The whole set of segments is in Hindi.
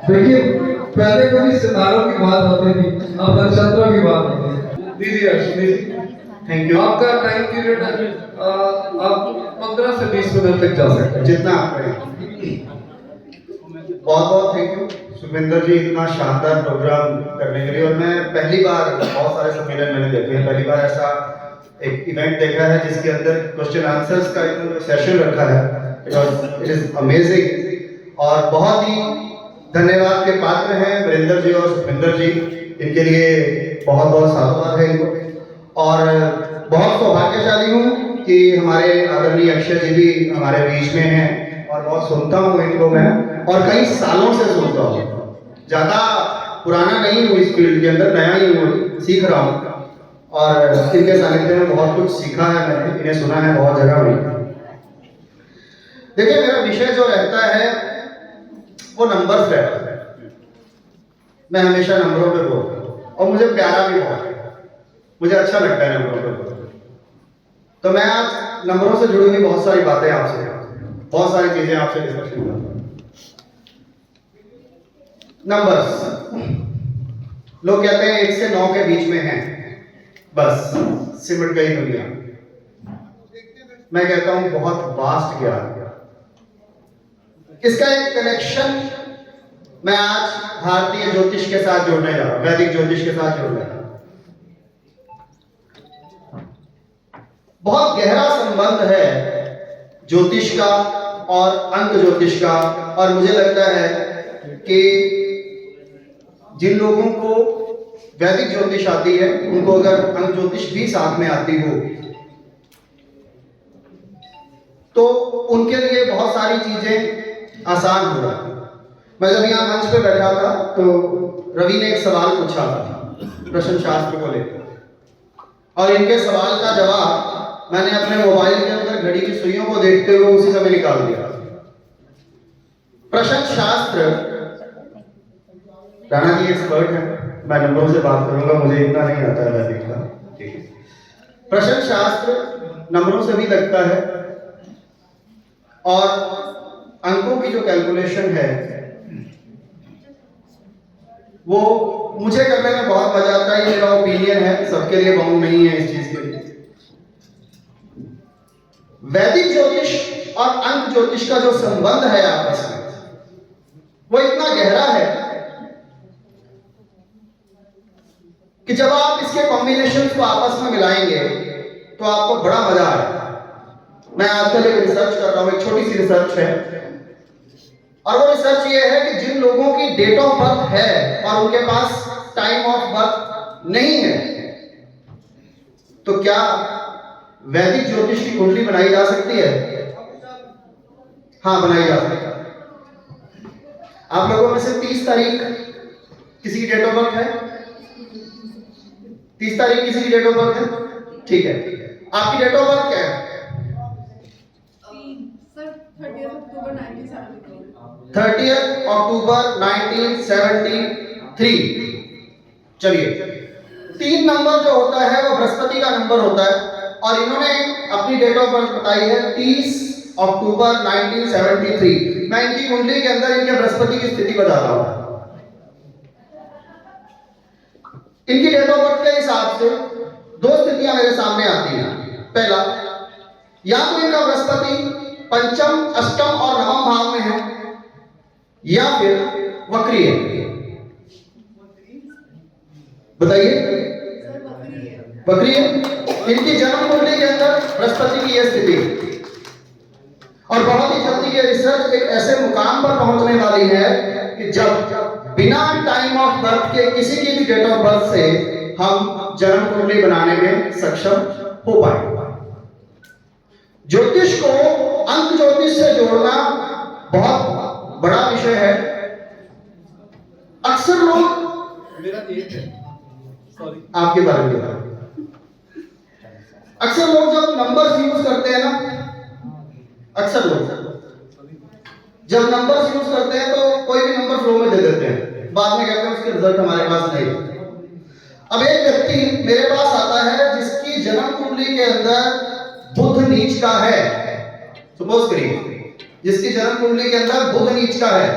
देखिए पहले कभी सितारों की बात होती थी, अब नक्षत्रों की बात होती है। दीजिए अर्शनी जी, थैंक यू। आपका टाइम पीरियड है, आप 15 से 20 मिनट तक जा सकते हैं। जितना आप करें। बहुत बहुत थैंक यू सुखविंदर जी, इतना शानदार प्रोग्राम करने के लिए। और मैं पहली बार, बहुत सारे सम्मेलन मैंने देखे हैं, पहली बार ऐसा एक इवेंट देखा है जिसके अंदर क्वेश्चन आंसर्स का एक सेशन रखा है। इट इज अमेजिंग और बहुत ही धन्यवाद के पात्र हैं वीरेंद्र जी और सुखविंदर जी। इनके लिए बहुत बहुत साधुवाद है इनको। और बहुत सौभाग्यशाली हूँ कि हमारे आदरणीय अक्षय जी भी हमारे बीच में हैं और बहुत सुनता हूँ इनको मैं, और कई सालों से सुनता हूँ। ज़्यादा पुराना नहीं हूँ इस फील्ड के अंदर, नया ही हूँ, सीख रहा हूँ। और इनके सानिध्य में बहुत कुछ सीखा है मैंने, इन्हें सुना है बहुत जगह में। देखिए मेरा विषय जो रहता है वो नंबर्स रहता है। मैं हमेशा नंबरों पे बोलता हूँ और मुझे प्यारा भी बहुत है, मुझे अच्छा लगता है नंबरों पे बोलना। तो मैं आज नंबरों से जुड़ी हुई बहुत सारी बातें आपसे, बहुत सारी चीजें आपसे डिस्कशन करूंगा। नंबर्स, लोग कहते हैं 1 से 9 के बीच में हैं, बस सिमट गई दुनिया। मैं कहता हूं बहुत वास्ट ज्ञान। इसका एक कनेक्शन मैं आज भारतीय ज्योतिष के साथ जोड़ने जा रहा हूं, वैदिक ज्योतिष के साथ जोड़ने जा रहा हूं। बहुत गहरा संबंध है ज्योतिष का और अंक ज्योतिष का। और मुझे लगता है कि जिन लोगों को वैदिक ज्योतिष आती है उनको अगर अंक ज्योतिष भी साथ में आती हो तो उनके लिए बहुत सारी चीजें आसान हो जाती। मैं जब यहाँ मंच पे बैठा था तो रवि ने एक सवाल पूछा था प्रश्न शास्त्र को लेकर, और इनके सवाल का जवाब मैंने अपने मोबाइल के अंदर घड़ी की सुइयों को देखते हुए उसी समय निकाल दिया। प्रश्न शास्त्र, राणा जी एक्सपर्ट है, मैं नंबरों से बात करूंगा, मुझे इतना नहीं आता है वैदिक का, ठीक है। प्रश्न शास्त्र नंबरों से भी लगता है और अंकों की जो कैलकुलेशन है वो मुझे करने में बहुत मजा आता है। ये मेरा ओपिनियन है, सबके लिए बाउंड नहीं है इस चीज के लिए। वैदिक ज्योतिष और अंक ज्योतिष का जो संबंध है आपस में वो इतना गहरा है कि जब आप इसके कॉम्बिनेशन को आपस में मिलाएंगे तो आपको बड़ा मजा आएगा। मैं आजकल एक रिसर्च कर रहा हूं, एक छोटी सी रिसर्च है, और वो रिसर्च ये है कि जिन लोगों की डेट ऑफ बर्थ है और उनके पास टाइम ऑफ बर्थ नहीं है, तो क्या वैदिक ज्योतिष की कुंडली बनाई जा सकती है? हाँ, बनाई जा सकती है। आप लोगों में से 30 तारीख किसी की डेट ऑफ बर्थ है? 30 तारीख किसी की डेट ऑफ बर्थ है? ठीक है, आपकी डेट ऑफ बर्थ क्या है? 30 अक्टूबर 1973। चलिए, 3 नंबर जो होता है वो बृहस्पति का नंबर होता है, और इन्होंने अपनी डेट ऑफ बर्थ बताई है 30 अक्टूबर 1973। मैं इनकी कुंडली के अंदर इनके बृहस्पति की स्थिति बताता हूं। इनकी डेट ऑफ बर्थ के हिसाब से 2 स्थितियां मेरे सामने आती हैं। पहला, या तो इनका बृहस्पति पंचम, अष्टम और नवम भाव में है, या फिर वक्री है। बताइए, वक्री है। इनकी जन्म कुंडली के अंदर बृहस्पति की यह स्थिति है, और बहुत ही जल्दी ये रिसर्च एक ऐसे मुकाम पर पहुंचने वाली है कि जब बिना टाइम ऑफ बर्थ के किसी की भी डेट ऑफ बर्थ से हम जन्म कुंडली बनाने में सक्षम हो पाए। ज्योतिष को अंक ज्योतिष से जोड़ना बहुत बड़ा विषय है। अक्सर लोग, मेरा 1 है, सॉरी, आपके बारे में बता, अक्सर लोग जब नंबर्स यूज करते हैं ना, अक्सर लोग जब नंबर्स यूज करते हैं तो कोई भी नंबर फ्लो में दे देते हैं, बाद में कहते हैं उसके रिजल्ट हमारे पास नहीं। अब एक व्यक्ति मेरे पास आता है जिसकी जन्म कुंडली के अंदर बुध नीच का है, सपोज करिए जिसकी जन्म कुंडली के अंदर बुध नीच का है,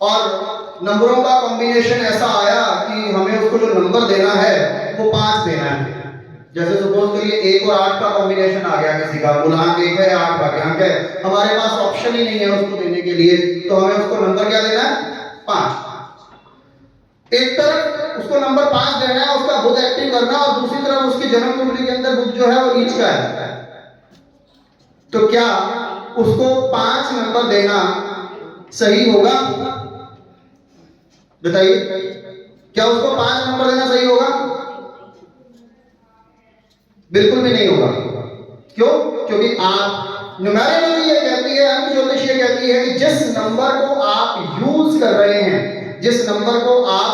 और नंबरों का कॉम्बिनेशन ऐसा आया कि हमें उसको जो नंबर देना है वो 5 देना है। जैसे सपोज करिए 1 और 8 का कॉम्बिनेशन आ गया किसी का, गुणांक 1 है 8 भाग्यांक है, हमारे पास ऑप्शन ही नहीं है उसको देने के लिए, तो हमें उसको नंबर क्या देना है? 5। एक तरफ उसको नंबर 5 देना है, उसका बुध एक्टिव करना, और दूसरी तरफ उसकी जन्म कुंडली के अंदर बुध जो है वो नीच का है। तो क्या उसको 5 नंबर देना सही होगा? बताइए, क्या उसको 5 नंबर देना सही होगा? बिल्कुल भी नहीं होगा। क्यों? क्योंकि आप न्यूमेरिकली ये कहती है, अंक ज्योतिष ये कहती है कि जिस नंबर को आप यूज कर रहे हैं, जिस नंबर को आप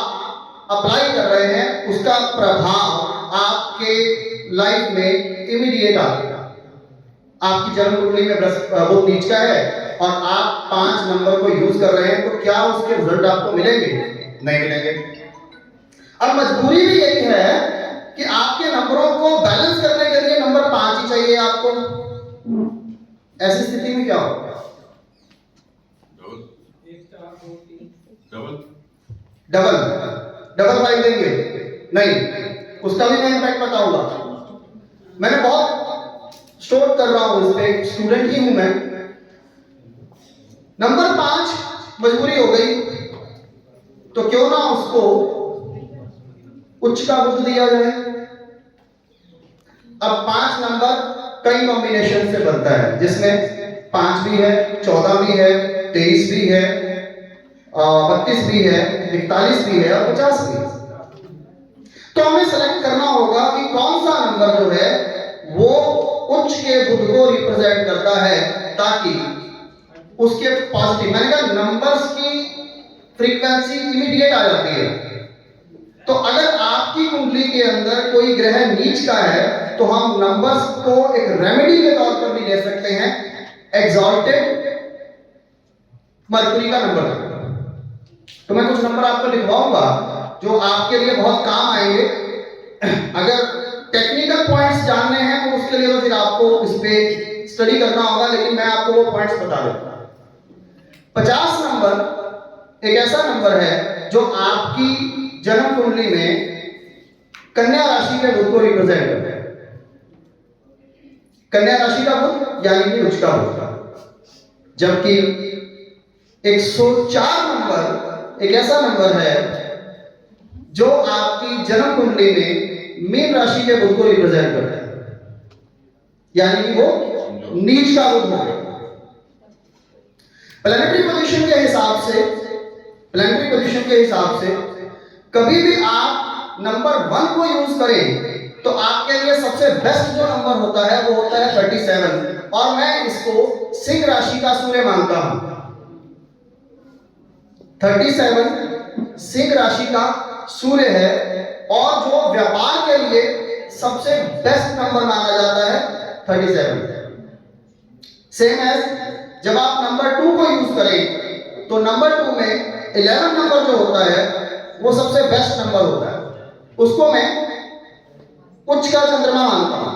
अप्लाई कर रहे हैं, उसका प्रभाव आपके लाइफ में इमीडिएट आएगा। आपकी जन्म कुंडली में बुध नीच का है और आप 5 नंबर को यूज कर रहे हैं, तो क्या उसके रिजल्ट आपको मिलेंगे? नहीं मिलेंगे। अब मजबूरी भी यही है कि आपके नंबरों को बैलेंस करने के लिए नंबर 5 ही चाहिए आपको। ऐसी स्थिति में क्या होगा? डबल 5 देंगे? नहीं, उसका भी मैं इम्पैक्ट बताऊंगा। मैंने बहुत शोध कर रहा हूं इस पे, स्टूडेंट ही हूं मैं। नंबर 5 मजबूरी हो गई, तो क्यों ना उसको उच्च का बुध दिया जाए। अब 5 नंबर कई कॉम्बिनेशन से बनता है, जिसमें 5 भी है, 14 भी है, 23 भी है, 32 भी है, 41 भी है और 50 भी है। तो हमें सेलेक्ट करना होगा कि कौन सा नंबर जो है वो उच्च के बुध को रिप्रेजेंट करता है, ताकि उसके पॉजिटिव, मैंने कहा नंबर्स की फ्रीक्वेंसी इमीडिएट आ जाती है। तो अगर आपकी कुंडली के अंदर कोई ग्रह नीच का है, तो हम नंबर्स को एक रेमेडी के तौर पर भी ले सकते हैं। एग्जॉल्टेड मरकुरी का नंबर, तो मैं कुछ नंबर आपको लिखवाऊंगा जो आपके लिए बहुत काम आएंगे। अगर टेक्निकल पॉइंट्स जानने हैं तो उसके लिए तो फिर आपको इस पे स्टडी करना होगा, लेकिन मैं आपको वो पॉइंट्स बता देता हूं। 50 नंबर एक ऐसा नंबर है जो आपकी जन्म कुंडली में कन्या राशि के बुध को रिप्रेजेंट करता है। कन्या राशि का बुध यानी कि उच्च का बुध। जबकि 104 नंबर एक ऐसा नंबर है जो आपकी जन्म कुंडली में मीन राशि के बुध को रिप्रेजेंट करता है, यानी कि वो नीच का बुध हो गया। प्लैनेटरी पोजीशन के हिसाब से कभी भी आप नंबर 1 को यूज करें तो आपके लिए सबसे बेस्ट जो नंबर होता है वो होता है 37, और मैं इसको सिंह राशि का सूर्य मानता हूं। 37 सिंह राशि का सूर्य है, और जो व्यापार के लिए सबसे बेस्ट नंबर माना जाता है 37। सेम एज जब आप नंबर 2 को यूज करें तो नंबर 2 में 11 नंबर जो होता है वो सबसे बेस्ट नंबर होता है, उसको मैं उच्च का चंद्रमा मानता हूं।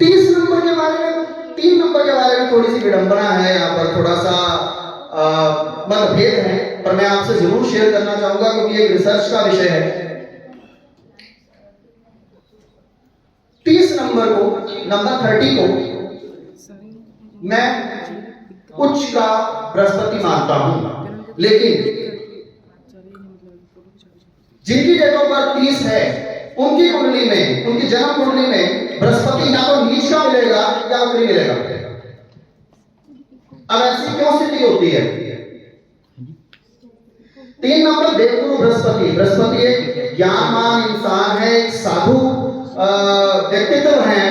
3 नंबर के बारे में थोड़ी सी विडंबना है, यहाँ पर थोड़ा सा मतभेद है, पर मैं आपसे जरूर शेयर करना चाहूंगा क्योंकि एक रिसर्च का विषय है। 30 नंबर को, नंबर 30 को मैं उच्च का बृहस्पति मानता हूं, लेकिन जिनकी डेट ऑफ बर्थ 30 है उनकी कुंडली में, उनकी जन्म कुंडली में बृहस्पति या तो नीच का मिलेगा या वक्री मिलेगा। अब ऐसी क्यों स्थिति होती है? 3 नंबर देवगुरु बृहस्पति एक ज्ञानवान इंसान है, एक साधु व्यक्तित्व है,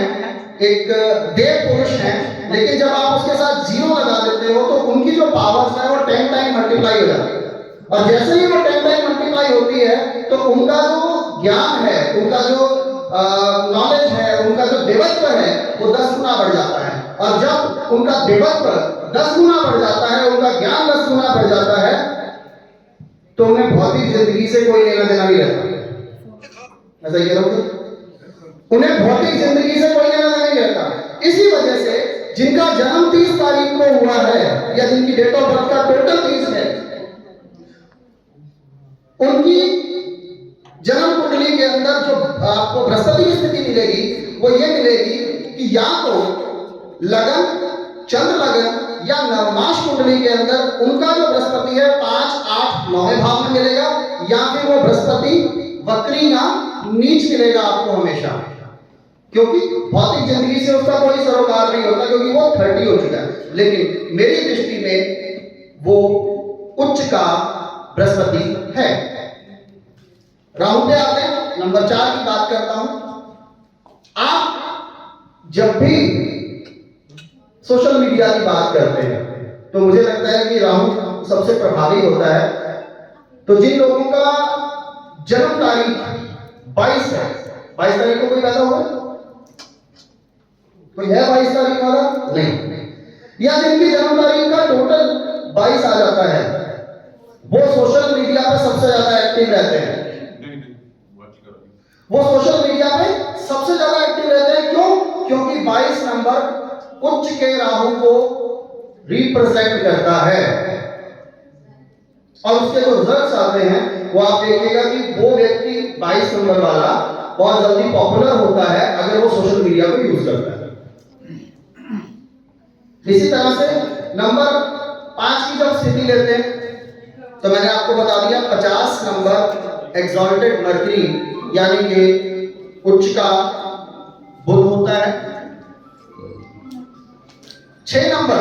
एक देव पुरुष है, लेकिन जब आप उसके साथ 0 लगा देते हो तो उनकी जो पावर्स है वो 10 टाइम मल्टीप्लाई हो जाती है, और जैसे ही वो 10 टाइम मल्टीप्लाई होती है तो उनका जो ज्ञान है, उनका जो नॉलेज है, उनका जो देवत्व है वो 10 गुना बढ़ जाता है। और जब उनका देवत्व 10 गुना बढ़ जाता है, उनका ज्ञान 10 गुना बढ़ जाता है, तो उन्हें भौतिक जिंदगी से कोई लेना देना नहीं रहता। ऐसा ही करोगे, उन्हें भौतिक जिंदगी से कोई लेना देना नहीं रहता। इसी वजह से जिनका जन्म 30 तारीख को हुआ है या जिनकी डेट ऑफ बर्थ का टोटल 30 है, उनकी जन्म कुंडली के अंदर जो आपको बृहस्पति की स्थिति मिलेगी वो ये मिलेगी कि या तो लगन, चंद्र लगन या नवमाश कुंडली के अंदर उनका जो बृहस्पति है 5, 8, 9वें भाव में मिलेगा, या फिर वो बृहस्पति वक्री या नीच मिलेगा आपको हमेशा, क्योंकि भौतिक जिंदगी से उसका कोई सरोकार नहीं होता, क्योंकि वो 30 हो चुका है। लेकिन मेरी दृष्टि में वो उच्च का बृहस्पति है। राहु पे आते हैं, नंबर 4 की बात करता हूं। आप जब भी सोशल मीडिया की बात करते हैं तो मुझे लगता है कि राहु सबसे प्रभावी होता है। तो जिन लोगों का जन्म तारीख 22 है, 22 तारीख को कोई पैदा हुआ कोई है 22 तारीख वाला? नहीं। या जिनकी जन्म तारीख का टोटल 22 आ जाता है, वो सोशल मीडिया पे सबसे ज्यादा एक्टिव रहते हैं। वो सोशल मीडिया पे सबसे ज्यादा एक्टिव रहते हैं। क्यों? क्योंकि 22 नंबर उच्च के राहु को रिप्रेजेंट करता है, और उसके जो रिजल्ट्स आते हैं वो आप देखिएगा कि वो व्यक्ति 22 नंबर वाला बहुत जल्दी पॉपुलर होता है अगर वो सोशल मीडिया को यूज करता है। इसी तरह से नंबर 5 की जब स्थिति लेते हैं तो मैंने आपको बता दिया 50 नंबर एक्सॉल्टेड मर्करी यानी कि उच्च का बुध होता है। 6 नंबर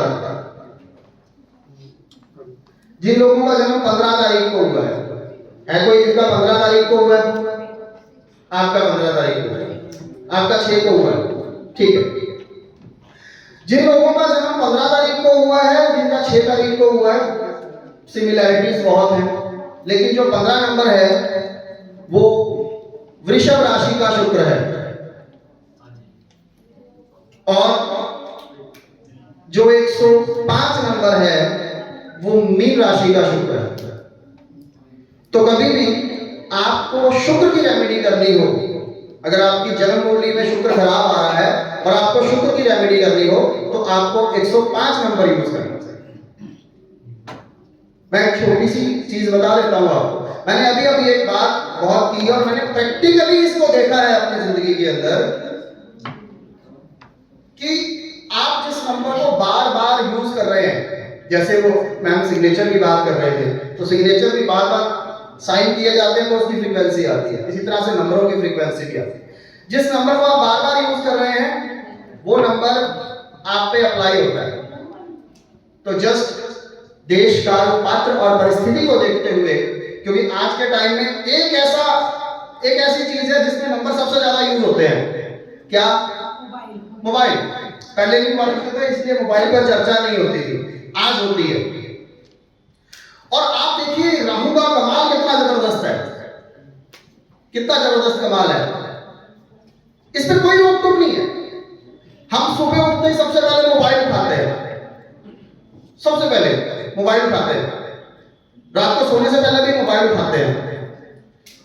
जिन लोगों का जन्म 15 तारीख को हुआ है कोई जिनका 15 तारीख को हुआ है? आपका 15 तारीख को हुआ है, आपका 6 को हुआ है, ठीक है। जिन लोगों का जन्म 15 तारीख को हुआ है, जिनका 6 तारीख को हुआ है, सिमिलैरिटीज बहुत हैं, लेकिन जो 15 नंबर है वो वृषभ राशि का शुक्र है, और जो 105 नंबर है वो मीन राशि का शुक्र है। तो कभी भी आपको शुक्र की रेमेडी करनी हो, अगर आपकी जन्म कुंडली में शुक्र खराब आ रहा है और आपको शुक्र की रेमेडी करनी हो तो आपको 105 नंबर यूज करना चाहिए। मैं एक छोटी सी चीज बता देता हूं आपको। मैंने अभी एक बात बहुत की और मैंने प्रैक्टिकली इसको देखा है अपनी जिंदगी के अंदर कि आप जिस नंबर को बार बार यूज कर रहे हैं, जैसे वो मैम सिग्नेचर की बात कर रहे थे, तो सिग्नेचर भी बार बार साइन किए जाते हैं तो उसकी फ्रीक्वेंसी आती है। इसी तरह से नंबरों की फ्रीक्वेंसी भी आती है। जिस नंबर को आप बार बार यूज कर रहे हैं वो नंबर आप पे अप्लाई होता है। तो जस्ट देश काल पात्र और परिस्थिति को देखते हुए, क्योंकि आज के टाइम में एक ऐसी चीज है जिसमें नंबर सबसे ज्यादा यूज होते हैं, क्या? मोबाइल। पहले भी हुआ करते थे, इसलिए मोबाइल पर चर्चा नहीं होती थी, आज होती है। और आप देखिए राहु का कमाल कितना जबरदस्त है, कितना जबरदस्त कमाल है, इस पर कोई रोक टोक नहीं है। हम सुबह उठते ही सबसे पहले मोबाइल उठाते हैं, सबसे पहले मोबाइल उठाते हैं, रात को सोने से पहले भी मोबाइल उठाते हैं,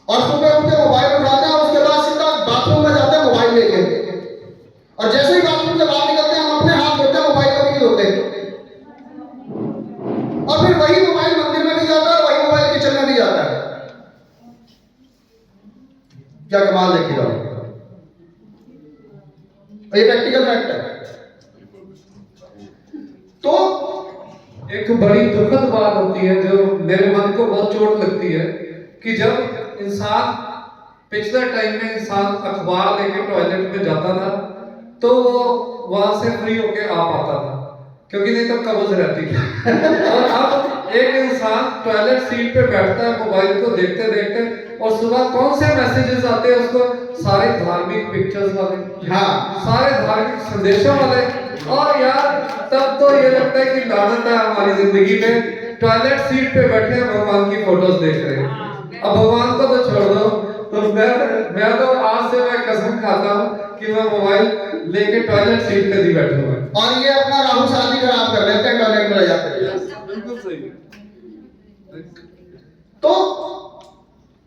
और सुबह उठ के मोबाइल उठाते हैं और उसके बाद सीधा बाथरूम में जाते हैं मोबाइल लेके, और जैसे ही बाथरूम से बाहर निकलते हैं हम अपने हाथ धोते हैं, मोबाइल कभी नहीं धोते, और फिर वही मोबाइल मंदिर में भी जाता है, वही मोबाइल किचन में भी जाता है। क्या कमाल देखिएगा, ये प्रैक्टिकल फैक्ट है। तो एक बड़ी दुखद बात होती है जो मेरे मन को बहुत चोट लगती है कि जब इंसान पिछले टाइम में इंसान अखबार लेके टॉयलेट में जाता था तो वो वहां से फ्री होके आ पाता था, क्योंकि नहीं तो कब्ज रहती थी। और अब एक इंसान टॉयलेट सीट पे बैठता है मोबाइल को देखते देखते, और सुबह कौन से मैसेजेस आते हैं उसको, सारे धार्मिक पिक्चर्स वाले, हाँ, सारे धार्मिक संदेशों वाले। और यार तब तो ये लगता है कि लानत है हमारी जिंदगी में, टॉयलेट सीट पे बैठे हैं भगवान की फोटोज देख रहे हैं। अब भगवान को तो छोड़ दो, तो मैं तो आज से मैं कसम खाता हूँ कि मैं मोबाइल लेके टॉयलेट सीट पे नहीं बैठूंगा। और ये अपना राहु शादी खराब कर लेते हैं, टॉयलेट में जाते हैं। बिल्कुल सही। तो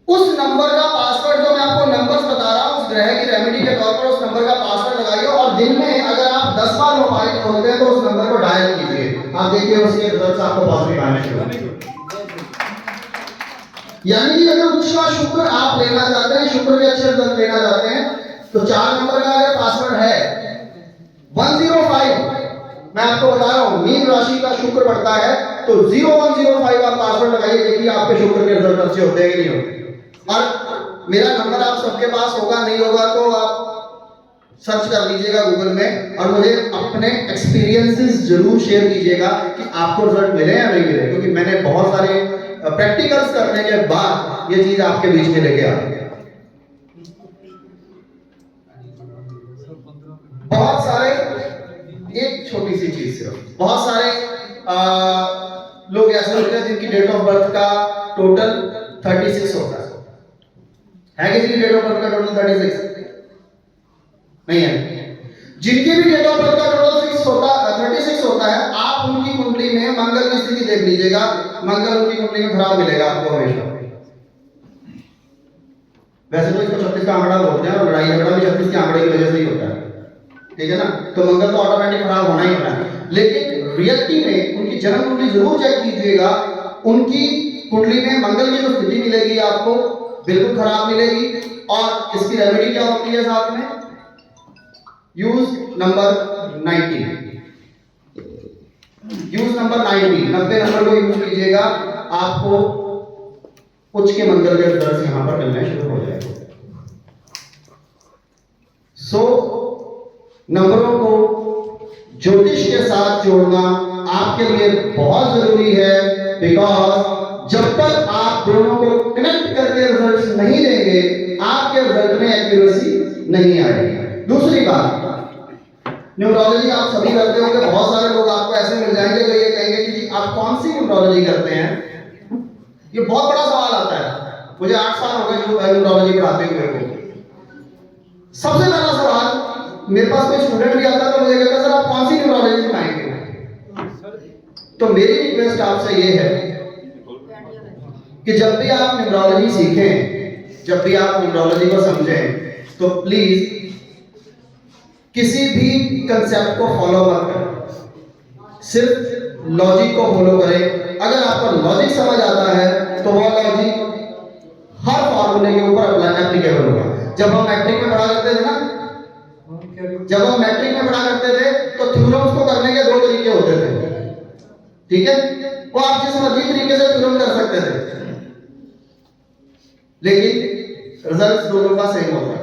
उस नंबर का पासवर्ड, जो मैं आपको नंबर्स बता रहा हूं, उस ग्रह की रेमेडी के तौर पर उस नंबर का पासवर्ड लगाइए, और दिन में अगर आप आप 10 बार मोबाइल खोलते हैं तो उस नंबर को डायल कीजिए, आप देखिए उसके रिजल्ट्स आपको पॉजिटिव आने शुरू होंगे। यानी कि अगर उच्च का शुक्र आप लेना चाहते हैं, शुक्र के अच्छे रिजल्ट लेना चाहते हैं, तो 4 नंबर का अगर पासवर्ड है 105, मैं आपको बता रहा हूं मीन राशि का शुक्र बढ़ता है तो 0105 आप पासवर्ड लगाइए, देखिए आपके शुक्र के रिजल्ट अच्छे होते हैं कि नहीं होते। और मेरा नंबर आप सबके पास होगा, नहीं होगा तो आप सर्च कर लीजिएगा गूगल में और मुझे अपने एक्सपीरियंसेस जरूर शेयर कीजिएगा कि आपको रिजल्ट मिले या नहीं मिले, क्योंकि मैंने बहुत सारे प्रैक्टिकल्स करने के बाद ये चीज आपके बीच में लेके आ गई। बहुत सारे, एक छोटी सी चीज सिर्फ, बहुत सारे लोग ऐसे होते हैं जिनकी डेट ऑफ बर्थ का टोटल 36 होता है किसी की डेट ऑफ बर्थ का टोटल 36 नहीं है? जिनकी भी डेट ऑफ बर्थ का टोटल 36 होता है, आप उनकी कुंडली में मंगल की स्थिति देख लीजिएगा, मंगल उनकी कुंडली में खराब मिलेगा आपको हमेशा। वैसे तो इसको 36 का आंकड़ा बोलते हैं और लड़ाई झगड़ा भी 36 के आंकड़े की वजह से ही होता है, ठीक है ना? तो मंगल तो ऑटोमेटिक खराब होना ही होना है, लेकिन रियलिटी में उनकी जन्म कुंडली जरूर चेक कीजिएगा। उनकी कुंडली में मंगल की जो स्थिति मिलेगी आपको बिल्कुल खराब मिलेगी। और इसकी रेमेडी क्या होती है साथ में? Use number 90, use number 90 number को यूज कीजिएगा, आपको उच्च के मंगल के रिजल्ट यहां पर मिलने शुरू हो जाएंगे। नंबरों को ज्योतिष के साथ जोड़ना आपके लिए बहुत जरूरी है, बिकॉज जब तक आप दोनों को कनेक्ट करके रिजल्ट नहीं लेंगे, आपके रिजल्ट में एक्यूरेसी नहीं आएगी। दूसरी बात, न्यूमरोलॉजी आप सभी करते होंगे, बहुत सारे लोग आपको ऐसे मिल जाएंगे जो ये कहेंगे कि जी आप कौन सी न्यूमरोलॉजी करते हैं। ये बहुत बड़ा सवाल आता है, मुझे 8 साल हो गए न्यूमरोलॉजी पढ़ाते हुए को। सबसे पहला सवाल, मेरे पास कोई स्टूडेंट भी आता है तो मुझे कहता है सर आप कौन सी न्यूमरोलॉजी सिखाएंगे। तो मेरी रिक्वेस्ट आपसे ये है कि जब भी आप न्यूमरोलॉजी सीखें, जब भी आप न्यूमरोलॉजी को समझें, तो प्लीज किसी भी कंसेप्ट को फॉलो मत करें, सिर्फ लॉजिक को फॉलो करें। अगर आपको लॉजिक समझ आता है तो वो लॉजिक हर फॉर्मूले के ऊपर एप्लीकेबल होगा। जब हम मैट्रिक में पढ़ा करते थे ना, जब हम मैट्रिक में पढ़ा करते थे तो थ्योरम्स को करने के 2 तरीके होते थे, ठीक है? वो आप जिस मर्जी तरीके से थ्योरम कर सकते थे, लेकिन रिजल्ट दोनों का सेम होता है।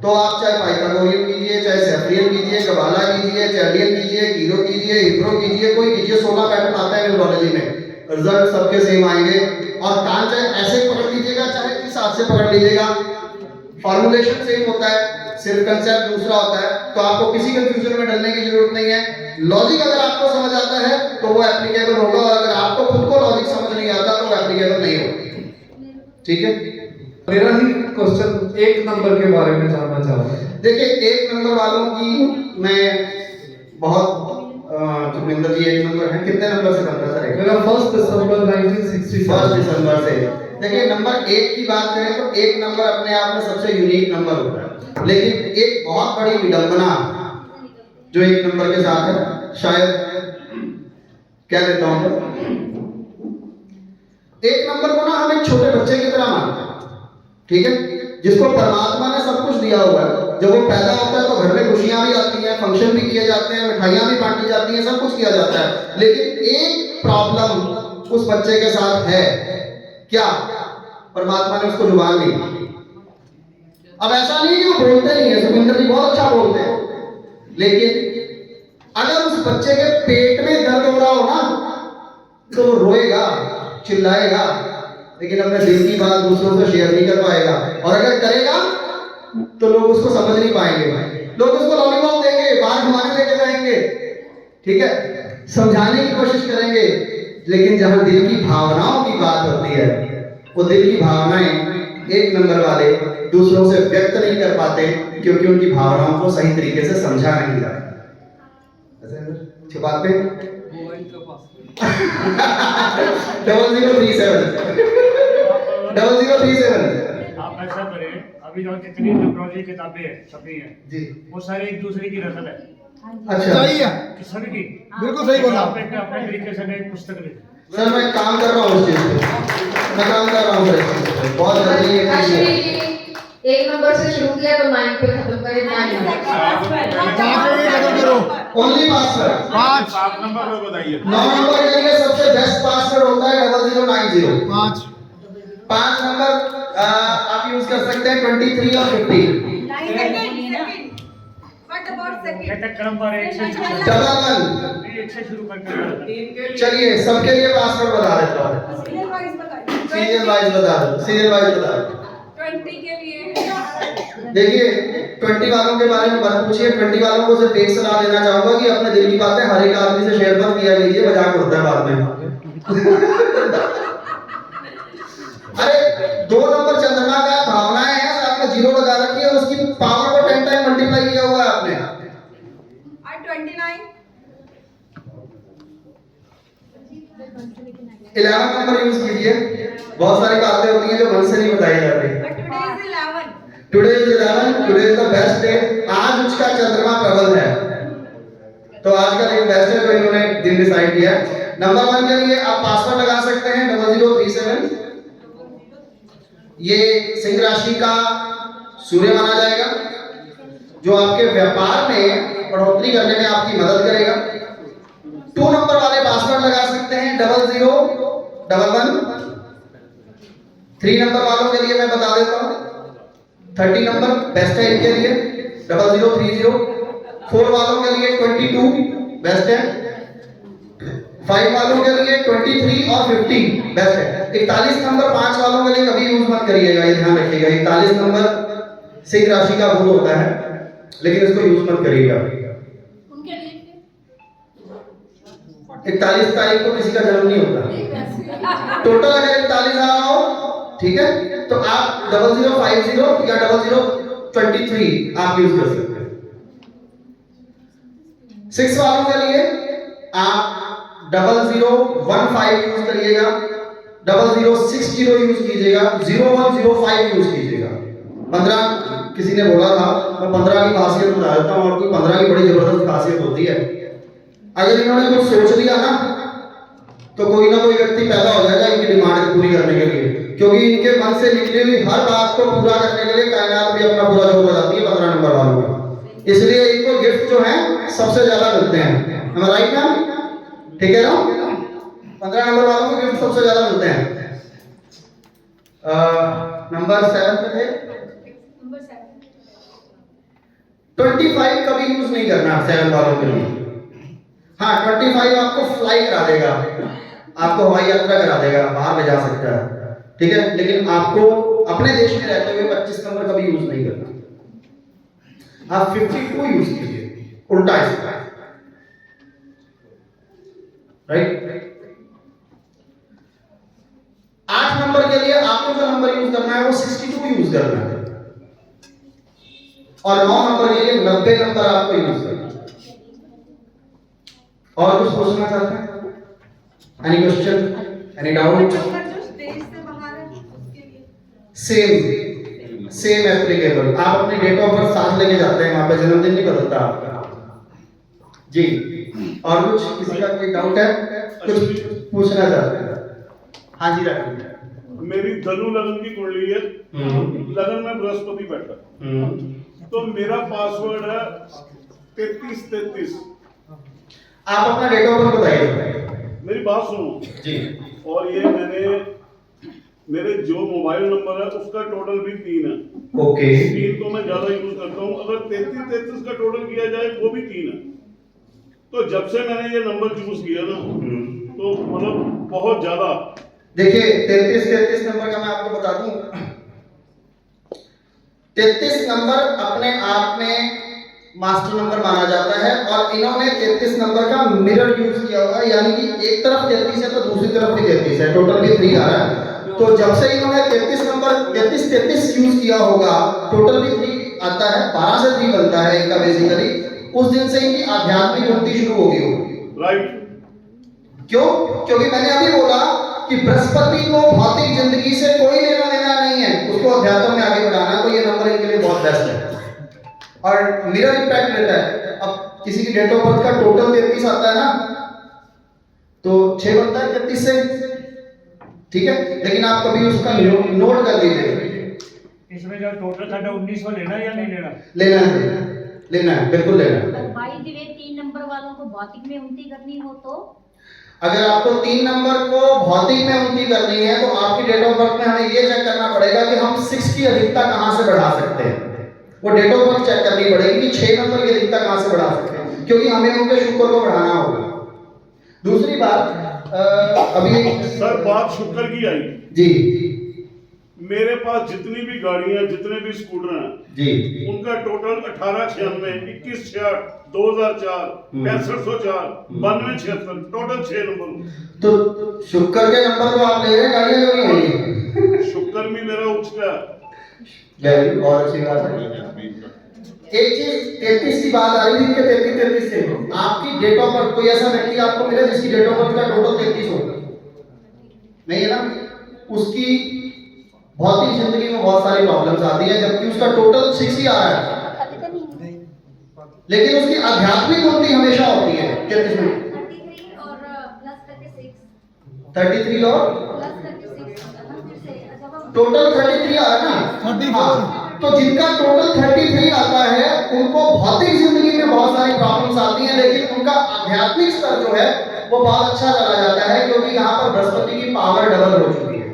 तो आप चाहे पाइथागोरियन कीजिए, चाहे सेफ्रियन कीजिए, कबाला कीजिए, चैलियन कीजिए, कीरो कीजिए, हिब्रो कीजिए, कोई कीजिए, 16 पैटर्न आता है न्यूमरोलॉजी में, रिजल्ट सबके सेम आएंगे। और कान चाहे ऐसे पकड़ लीजिएगा, चाहे इस हाथ से पकड़ लीजिएगा, फॉर्मुलेशन सेम होता है, सिर्फ कंसेप्ट दूसरा होता है। तो आपको किसी कंफ्यूजन में डलने की जरूरत नहीं है। लॉजिक अगर आपको समझ आता है तो वो एप्लीकेबल होगा, और अगर आपको खुद को लॉजिक समझ नहीं आता तो वो एप्लीकेबल नहीं होगा, ठीक है? मेरा ही क्वेश्चन 1 नंबर के बारे में जानना चाहूंगा। देखिए 1 नंबर वालों की मैं बहुत सुखविंदर जी 1 नंबर है, कितने नंबर से बनता सर? मेरा 1 दिसंबर 1967। 1 दिसंबर से। देखिए नंबर 1 की बात करें तो 1 नंबर अपने आप में सबसे यूनिक नंबर होता है, लेकिन एक बहुत बड़ी विडंबना जो 1 नंबर के साथ है, शायद क्या देता हूं, 1 नंबर को ना हम एक छोटे बच्चे की तरह मानते हैं, ठीक है? जिसको परमात्मा ने सब कुछ दिया हुआ है। जब वो पैदा होता है तो घर में खुशियां भी आती हैं, फंक्शन भी किए जाते हैं, मिठाइयां भी बांटी जाती हैं, सब कुछ किया जाता है, लेकिन एक प्रॉब्लम उस बच्चे के साथ है। क्या? परमात्मा ने उसको जुबान दी। अब ऐसा नहीं कि वो बोलते नहीं है, सुखविंदर जी बहुत अच्छा बोलते हैं, लेकिन अगर उस बच्चे के पेट में दर्द हो रहा हो ना तो वो रोएगा, चिल्लाएगा, लेकिन अपने दिल की बात दूसरों से शेयर नहीं कर पाएगा। और अगर करेगा तो लोग उसको समझ नहीं पाएंगे, लोग उसको लॉलीपॉप देंगे, बाहर घुमाने लेके जाएंगे, ठीक है, समझाने की कोशिश करेंगे, लेकिन जहां दिल की भावनाओं की बात होती है, वो दिल की भावनाएं 1 नंबर वाले दूसरों से व्यक्त नहीं कर पाते, क्योंकि उनकी भावनाओं को सही तरीके से समझा नहीं जाता। छुपाते 0037 आप ऐसा करें, अभी जो जितनी न्यूमरोलॉजी किताबें हैं छपी हैं जी, वो सारी एक दूसरे की नकल है। अच्छा सही है, सभी की बिल्कुल सही बोला। आप एक अपने तरीके से एक पुस्तक लिखी। सर मैं काम कर रहा हूँ इस चीज पे, मैं काम कर रहा हूँ सर इस चीज पे। बहुत जल्दी ये चीज एक्चुअली है। ये 1 नंबर से शुरू किया तो 9 पे खत्म करें, 9 ओनली पासवर्ड 5 7 नंबर में बताइए। 9 नंबर के लिए सबसे बेस्ट पासवर्ड होता है 0090। 5 5 नंबर आप यूज कर सकते हैं 23 और 50। एक नंबर एक से डबल 1। एक से शुरू करके चलिए सबके लिए पासवर्ड बता देता हूँ, सीरियल वाइज बता दो, सीरियल वाइज बता दो। 20 के लिए देखिए 20 वालों के बारे में मत पूछिए, 20 वालों को सिर्फ एक सलाह देना चाहूंगा कि अपने दिल की बातें हर एक आदमी से शेयर मत किया कीजिए, मजाक होता है बाद में। अरे 2 नंबर चंद्रमा का भावनाएं हैं, आपने 0 लगा रखी है, उसकी पावर को 10 टाइम मल्टीप्लाई किया हुआ है आपने। 29 11 नंबर यूज कीजिए, बहुत सारी बातें होती हैं जो मन से नहीं बताई जाती। today is 11 today is the best day, आज उसका चंद्रमा प्रबल है, तो आज का दिन बेस्ट है जो इन्होंने दिन डिसाइड किया है। नंबर 1 के लिए आप पासवर्ड लगा सकते हैं 0037। ये सिंह राशि का सूर्य माना जाएगा, जो आपके व्यापार में बढ़ोतरी करने में आपकी मदद करेगा। 2 नंबर वाले पासवर्ड लगा सकते हैं 0011। 3 नंबर वालों के लिए मैं बता देता हूं 30 नंबर बेस्ट है इनके लिए 0030। 4 वालों के लिए 22 बेस्ट है। 5 वालों के लिए 23 और 50 बेस्ट है। 41 नंबर 5 वालों के लिए कभी यूज मत करिएगा, ये ध्यान रखिएगा। 41 नंबर सिंह राशि का बुध होता है, लेकिन इसको यूज मत करिएगा। उनके लिए 41 तारीख को किसी का जन्म नहीं होता। टोटल अगर 41 आ रहा हो, ठीक है, तो आप 0050 या 0023 आप यूज कर सकते हैं। 6 वालों के लिए आप 0015 यूज करिएगा, 0060 यूज कीजिएगा, 0105 यूज कीजिएगा। 15 किसी ने बोला था, मैं 15 की खासियत बता देता हूं, और कोई 15 की बड़ी जबरदस्त खासियत होती है। अगर इन्होंने कुछ सोच लिया ना, तो कोई ना कोई व्यक्ति पैदा हो जाएगा इनकी डिमांड पूरी करने के लिए, क्योंकि इनके मन से निकली हुई हर बात को पूरा करने के लिए कायनात भी अपना पूरा जोर लगाती है 15 नंबर वालों को। इसलिए इनको गिफ्ट जो है सबसे ज्यादा मिलते हैं, हम राइट मैम? ठीक है ना? 15 नंबर वालों को गिफ्ट सबसे ज्यादा मिलते हैं। नंबर 7 पे थे, 25 कभी यूज नहीं करना 7 वालों के लिए। हाँ 25 आपको फ्लाई करा देगा, आपको हवाई यात्रा करा देगा, बाहर ले जा सकता है, ठीक है, लेकिन आपको अपने देश में रहते हुए 25 नंबर कभी यूज नहीं करना। आप 52 यूज कीजिए, उल्टा इसका, राइट। 8 नंबर के लिए आपको जो नंबर यूज करना है वो 62 यूज करना है, और 9 नंबर के लिए 90 नंबर आपको यूज करना है। और कुछ पूछना चाहते हैं? Any question, any doubt? जो देश से बाहर है उसके लिए सेम एप्लीकेबल। आप अपनी डेट ऑफ बर्थ साथ लेके जाते हैं वहां पे, जन्मदिन नहीं बदलता आपका जी। और कुछ किसी का कोई डाउट है, कुछ पूछना चाहते हैं? हाँ जी रखिए। मेरी धनु लगन की कुंडली है, लगन में बृहस्पति बैठा, तो मेरा पासवर्ड है 3333। आप अपना डेट ऑफ बर्थ बताइए। मेरी बात सुनो जी। और ये मेरे जो मोबाइल नंबर है उसका टोटल भी 3 है। ओके। 3 को मैं ज्यादा यूज करता हूँ, अगर 3333 का टोटल किया जाए वो भी 3 है। तो जब से मैंने ये नंबर चूज किया ना, तो मतलब बहुत ज्यादा। देखिए 33 नंबर का मैं आपको बता दूं, 33 नंबर अपने आप में मास्टर नंबर माना जाता है, और इन्होंने 33 नंबर का मिरर यूज किया हुआ है, यानी कि एक तरफ 33 है तो दूसरी तरफ भी 33 है, टोटल भी 3 आ रहा है। तो जब से इन्होंने 33 नंबर 33 यूज किया होगा, टोटल भी 3 आता है, 12 से 3 बनता है इनका बेसिकली। उस दिन से इनकी आध्यात्मिक उन्नति शुरू हो गई होगी। राइट। क्यों? क्योंकि मैंने अभी बोला कि बृहस्पति को भौतिक जिंदगी से कोई लेना देना नहीं है, उसको अध्यात्म में आगे बढ़ाना, तो ये नंबर इनके लिए बहुत बेस्ट है और मिरर इम्पैक्ट देता है। अब किसी की डेट ऑफ बर्थ का टोटल 33 आता है ना, तो 6 बनता है 33 से, ठीक है। लेकिन आप कभी उसका नोट कर लीजिए। इसमें जो टोटल था 19 को लेना या नहीं लेना? लेना है, लेना है, बिल्कुल लेना है। बाई द वे 3 नंबर वालों को भौतिक में उन्नति करनी हो तो अगर आपको 3 नंबर को भौतिक में उन्नति करनी है तो आपकी डेट ऑफ बर्थ में हमें ये चेक करना पड़ेगा कि हम 6 की अधिकता कहां से बढ़ा सकते हैं। वो डेट ऑफ बर्थ चेक करनी पड़ेगी कि 6 नंबर की अधिकता कहां से बढ़ा सकते हैं, क्योंकि हमें उनके शुक्र को बढ़ाना होगा। दूसरी बात अभी सर बात शुक्र की आई, जी मेरे पास जितनी भी गाड़ियां जितने भी स्कूटर हैं जी, उनका टोटल 1896, 2166, 2004, 6504, 9276, टोटल 6 नंबर। तो शुक्र के नंबर को आप ले रहे हैं, गाड़ियां क्यों नहीं होंगी? शुक्र भी मेरा उच्च का वेरी बहुत अच्छी बात है। एक चीज 33 की बात आ रही थी कि 33 से आपकी डेट ऑफ बर्थ, कोई ऐसा व्यक्ति आपको मिले जिसकी डेट ऑफ बर्थ का टोटल 33 हो, नहीं है ना, उसकी भौतिक जिंदगी में बहुत सारी प्रॉब्लम्स आती हैं, जबकि उसका टोटल 6 ही आ रहा है, लेकिन उसकी आध्यात्मिक उन्नति हमेशा होती है 33 में। 33 और प्लस करके 6 33 और प्लस करके 6 होता है ना, फिर से जब हम टोटल 33 आ रहा है ना, 34। तो जिनका टोटल 33 आता है उनको भौतिक जिंदगी में बहुत सारी प्रॉब्लम्स आती हैं, लेकिन उनका आध्यात्मिक स्तर जो है वो बहुत अच्छा चला जाता है, क्योंकि यहाँ पर बृहस्पति की पावर डबल हो चुकी है।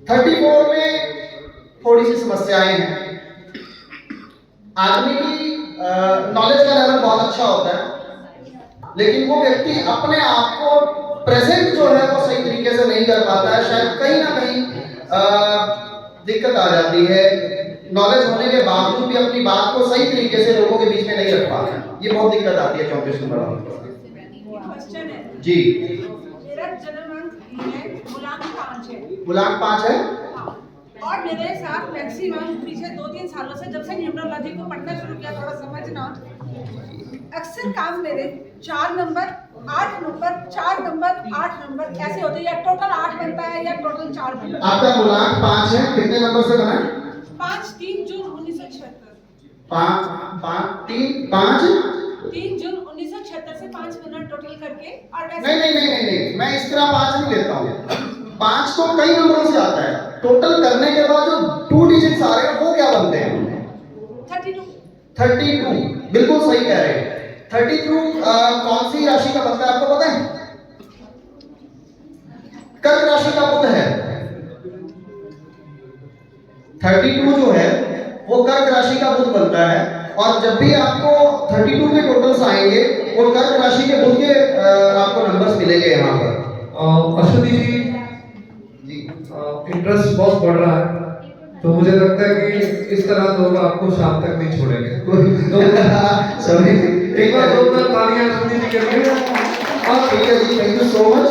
34 में थोड़ी सी समस्याएं हैं। आदमी की नॉलेज का लेवल बहुत अच्छा होता है, लेकिन वो व्यक्ति अपने आप को प्रेजेंट जो है वो सही तरीके से नहीं कर पाता है। शायद कहीं ना कहीं दिक्कत आ जाती है, नॉलेज होने के बावजूद भी अपनी बात को सही तरीके से लोगों के बीच में नहीं रख पाता है, ये बहुत दिक्कत आती है 34 नंबर वालों को। क्वेश्चन है जी, मेरा जन्म अंक है गुलाम 5 है, गुलाम 5 है, और मेरे साथ मैक्सिमम पिछले 2-3 सालों से जब से न्यूमरोलॉजी को पढ़ना शुरू किया, थोड़ा समझना, अक्सर काम मेरे 4 नंबर 8 नंबर 4 नंबर 8 नंबर ऐसे होते हैं, या टोटल 8 बनता है या टोटल 4 बनता है। आपका गुलाम 5 है, कितने नंबर से बना है? 3 जून 1976 3 जून 1976 से 5 मिनट टोटल करके, और नहीं, मैं इस तरह 5 नहीं लेता हूँ। 5 तो कई नंबरों से आता है, टोटल करने के बाद जो 2 डिजिट्स आ रहे हैं वो क्या बनते हैं? 32, बिल्कुल सही कह रहे हैं। 32 कौन सी राशि का बनता है आपको पता है? कर्क राशि का बुध है। 32 जो है वो कर्क राशि का बुध बनता है, और जब भी आपको 32 के टोटल्स आएंगे वो कर्क राशि के बुध के आपको नंबर्स मिलेंगे यहाँ पर। अश्वनी जी इंटरेस्ट बहुत बढ़ रहा है, तो मुझे लगता है कि इस तरह लोग आपको शाम तक नहीं छोड़ेंगे। तो सभी एक बार जोरदार तालियां अश्वनी जी के लिए। ठीक है जी, थैंक यू सो मच।